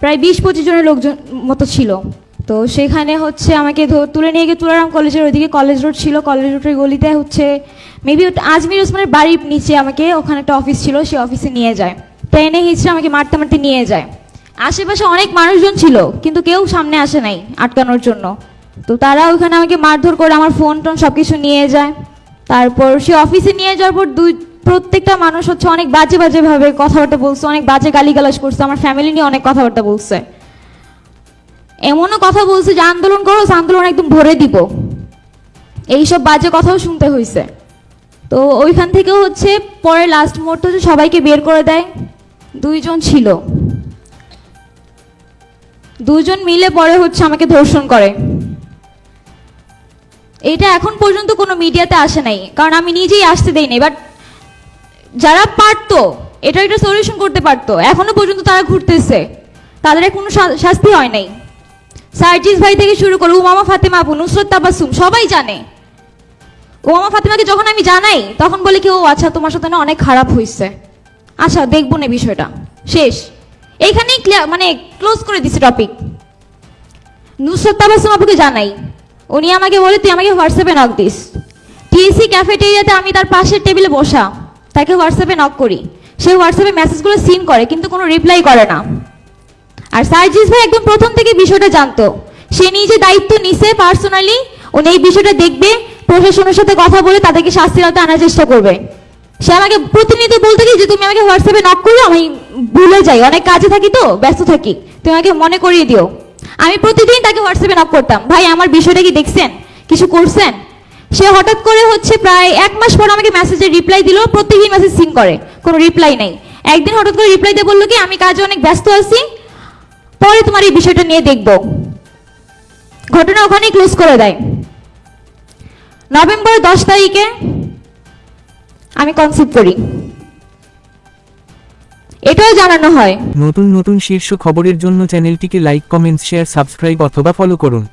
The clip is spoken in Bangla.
প্রায় 20-25 জনের লোকজন মতো ছিল। তো সেখানে হচ্ছে আমাকে তুলে নিয়ে গিয়ে তুলারাম কলেজের ওইদিকে কলেজ রোড ছিল, কলেজ রোডের গলিতে হচ্ছে মেবি আজমির ওসমানের বাড়ির নিচে আমাকে, ওখানে একটা অফিস ছিল, সেই অফিসে নিয়ে যায়। ট্রেনে হিচড়ে আমাকে মারতে মারতে নিয়ে যায়। আশেপাশে অনেক মানুষজন ছিল কিন্তু কেউ সামনে আসে নাই আটকানোর জন্য। তো তারা ওখানে আমাকে মারধর করে আমার ফোন টোন সব কিছু নিয়ে যায়। তারপর সে অফিসে নিয়ে যাওয়ার পর প্রত্যেকটা মানুষ হচ্ছে অনেক বাজে বাজেভাবে কথাবার্তা বলছে, অনেক বাজে গালিগালাজ করছে, আমার ফ্যামিলি নিয়ে অনেক কথাবার্তা বলছে। এমনও কথা বলছে যে আন্দোলন করো, আন্দোলন একদম ভরে দিব, এইসব বাজে কথাও শুনতে হয়েছে। তো ওইখান থেকেও হচ্ছে পরে লাস্ট মুহূর্তে সবাইকে বের করে দেয়। 2 জন ছিল, 2 জন মিলে পরে হচ্ছে আমাকে ধর্ষণ করে। এটা এখন পর্যন্ত কোনো মিডিয়াতে আসে নাই, কারণ আমি নিজেই আসতে দেই নাই। বাট যারা পারতো এটা সলিউশন করতে পারতো, এখনো পর্যন্ত তারা ঘুরতেছে, তাদের কোনো শাস্তি হয় নাই। সার্জিস ভাই থেকে শুরু করে উমামা ফাতেমা আপু, নুসরত তাবাসসুম, সবাই জানে। উমামা ফাতেমাকে যখন আমি জানাই তখন বলে কি, ও আচ্ছা তোমার সাথে না অনেক খারাপ হয়েছে, আচ্ছা দেখবো না বিষয়টা, শেষ। এইখানেই মানে ক্লোজ করে দিছে টপিক। নুসরত তাবাসসুম আপুকে জানাই, উনি আমাকে বলে তুই আমাকে হোয়াটসঅ্যাপে নক দিস। টিএসসি ক্যাফেটেরিয়াতে আমি তার পাশের টেবিলে বসা, তাকে হোয়াটসঅ্যাপে নক করি, সে হোয়াটসঅ্যাপে মেসেজগুলো সিন করে কিন্তু কোনো রিপ্লাই করে না। আর সার্জিস ভাই একদম প্রথম থেকে বিষয়টা জানতো, সে নিজে দায়িত্ব নিছে পার্সোনালি, উনি এই বিষয়টা দেখবে, প্রশাসনের সাথে কথা বলে তাদেরকে শাস্তির আওতায় আনার চেষ্টা করবে। সে আমাকে প্রতিনিয়ত বলতে কি যে তুমি আমাকে হোয়াটসঅ্যাপে নক করো, আমি ভুলে যাই, অনেক কাজে থাকি তো, ব্যস্ত থাকি, তুমি আমাকে মনে করিয়ে দিও। আমি প্রতিদিন তাকে হোয়াটসঅ্যাপে নক করতাম, ভাই আমার বিষয়টা কি দেখছেন, কিছু করছেন। সে হঠাৎ করে হচ্ছে প্রায় 1 মাস পর আমাকে মেসেজের রিপ্লাই দিল, প্রত্যেকদিন মেসেজ সিন করে, কোনো রিপ্লাই নেই। একদিন হঠাৎ করে রিপ্লাই দিয়ে বললো কি আমি কাজে অনেক ব্যস্ত আছি, পরে তোমার এই বিষয়টা নিয়ে দেখব। ঘটনা ওখানেই ক্লোজ করে দেয়। নভেম্বর 10 তারিখে আমি কনসিভ করি, এটাও জানানো হয়। নতুন নতুন শীর্ষ খবরের জন্য চ্যানেলটিকে লাইক, কমেন্ট, শেয়ার, সাবস্ক্রাইব অথবা ফলো করুন।